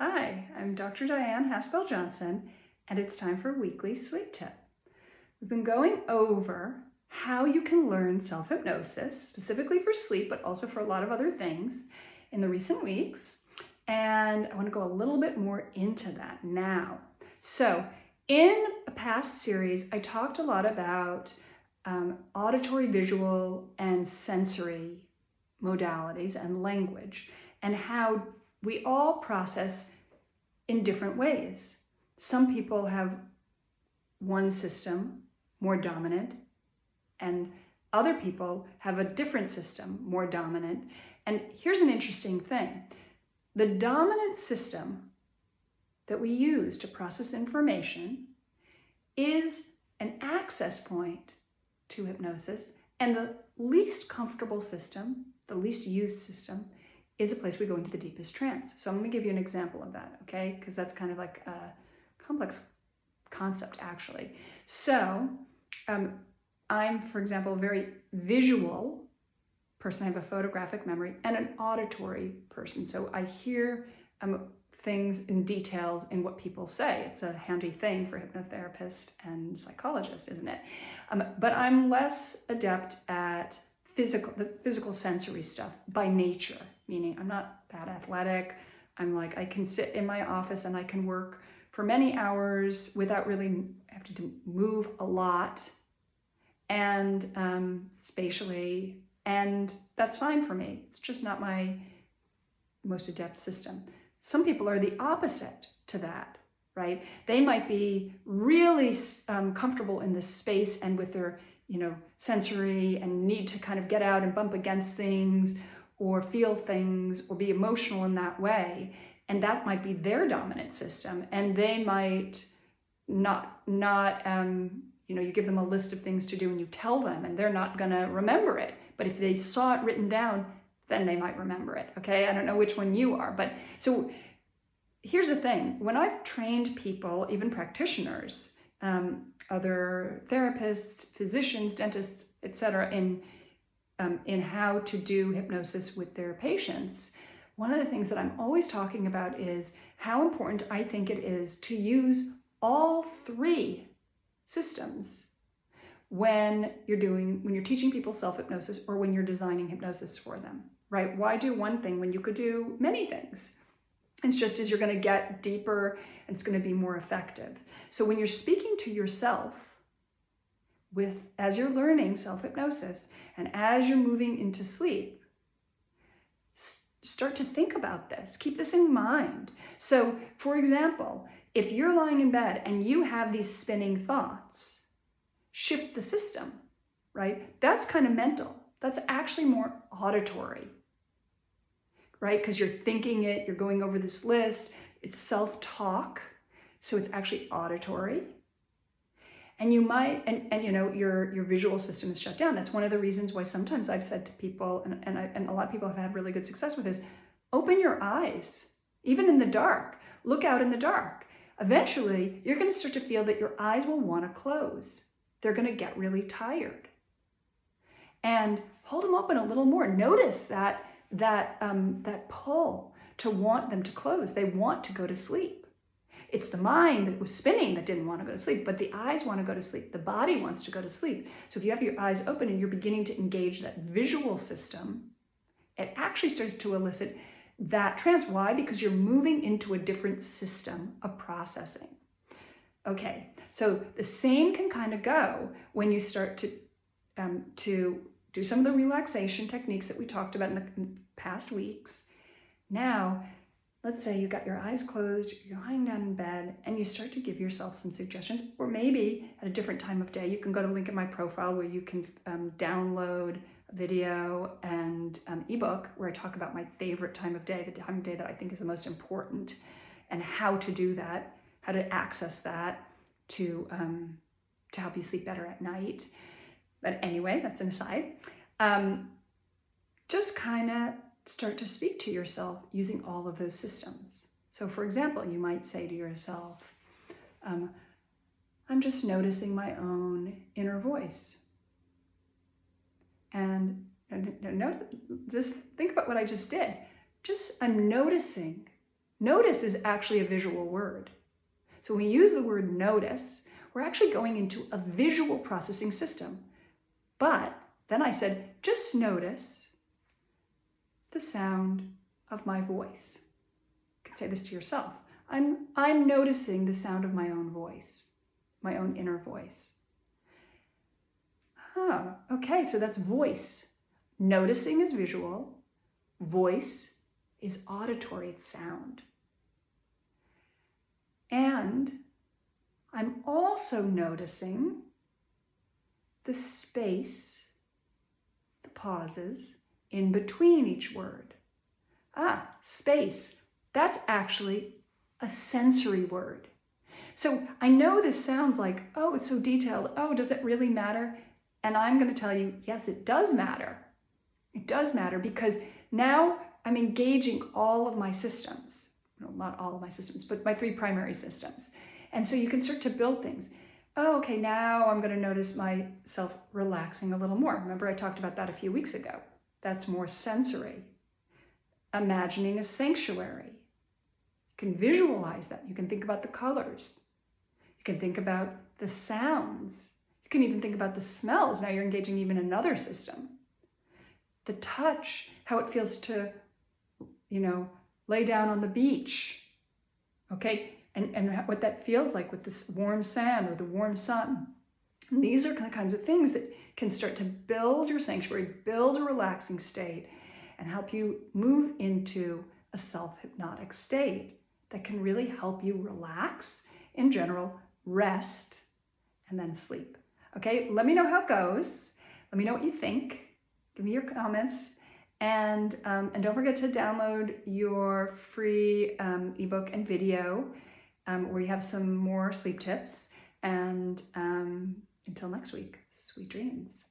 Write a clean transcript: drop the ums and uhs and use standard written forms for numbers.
Hi, I'm Dr. Dyan Haspel-Johnson, and it's time for Weekly Sleep Tip. We've been going over how you can learn self-hypnosis, specifically for sleep, but also for a lot of other things in the recent weeks. And I want to go a little bit more into that now. So in a past series, I talked a lot about auditory, visual, and sensory modalities and language, and how we all process in different ways. Some people have one system more dominant, and other people have a different system more dominant. And here's an interesting thing. The dominant system that we use to process information is an access point to hypnosis, and the least comfortable system, the least used system, is a place we go into the deepest trance. So I'm going to give you an example of that, okay? Because that's kind of like a complex concept, actually. So I'm, for example, a very visual person. I have a photographic memory, and an auditory person. So I hear things in details in what people say. It's a handy thing for hypnotherapists and psychologists, isn't it? But I'm less adept at the physical sensory stuff by nature, meaning I'm not that athletic. I'm like, I can sit in my office and I can work for many hours without really having to move a lot and spatially, and that's fine for me. It's just not my most adept system. Some people are the opposite to that, right? They might be really comfortable in this space and with their sensory, and need to kind of get out and bump against things or feel things or be emotional in that way. And that might be their dominant system. And they might not you give them a list of things to do and you tell them, and they're not going to remember it. But if they saw it written down, then they might remember it. Okay. I don't know which one you are, but so here's the thing. When I've trained people, even practitioners, other therapists, physicians, dentists, etc., in how to do hypnosis with their patients, one of the things that I'm always talking about is how important I think it is to use all three systems when you're teaching people self-hypnosis or when you're designing hypnosis for them, right? Why do one thing when you could do many things? It's just as you're going to get deeper and it's going to be more effective. So when you're speaking to yourself as you're learning self-hypnosis and as you're moving into sleep, start to think about this. Keep this in mind. So for example, if you're lying in bed and you have these spinning thoughts, shift the system, right? That's kind of mental. That's actually more auditory, right? Because you're thinking it, you're going over this list, it's self-talk, so it's actually auditory. And you might, and your visual system is shut down. That's one of the reasons why sometimes I've said to people, and a lot of people have had really good success with this, open your eyes, even in the dark. Look out in the dark. Eventually, you're going to start to feel that your eyes will want to close. They're going to get really tired. And hold them open a little more. Notice that pull to want them to close. They want to go to sleep. It's the mind that was spinning that didn't want to go to sleep, but the eyes want to go to sleep. The body wants to go to sleep. So if you have your eyes open and you're beginning to engage that visual system, it actually starts to elicit that trance. Why? Because you're moving into a different system of processing. Okay, so the same can kind of go when you start to do some of the relaxation techniques that we talked about in the past weeks. Now, let's say you got your eyes closed, you're lying down in bed, and you start to give yourself some suggestions, or maybe at a different time of day. You can go to the link in my profile where you can download a video and ebook where I talk about my favorite time of day, the time of day that I think is the most important, and how to do that, how to access that to help you sleep better at night. But anyway, that's an aside. Just kind of start to speak to yourself using all of those systems. So for example, you might say to yourself, I'm just noticing my own inner voice. And just think about what I just did. I'm noticing Notice is actually a visual word. So when we use the word notice, we're actually going into a visual processing system. But then I said, just notice the sound of my voice. You can say this to yourself. I'm noticing the sound of my own voice, my own inner voice. Oh, okay, so that's voice. Noticing is visual. Voice is auditory, it's sound. And I'm also noticing the space, the pauses in between each word. Space. That's actually a sensory word. So I know this sounds like, oh, it's so detailed. Oh, does it really matter? And I'm going to tell you, yes, it does matter. It does matter because now I'm engaging all of my systems. No, not all of my systems, but my 3 primary systems. And so you can start to build things. Oh, okay, now I'm going to notice myself relaxing a little more. Remember I talked about that a few weeks ago. That's more sensory. Imagining a sanctuary. You can visualize that. You can think about the colors. You can think about the sounds. You can even think about the smells. Now you're engaging even another system. The touch, how it feels to, lay down on the beach. Okay, and what that feels like with this warm sand or the warm sun. And these are the kinds of things that can start to build your sanctuary, build a relaxing state, and help you move into a self-hypnotic state that can really help you relax, in general, rest, and then sleep. Okay, let me know how it goes. Let me know what you think. Give me your comments. And don't forget to download your free ebook and video where you have some more sleep tips. And until next week, sweet dreams.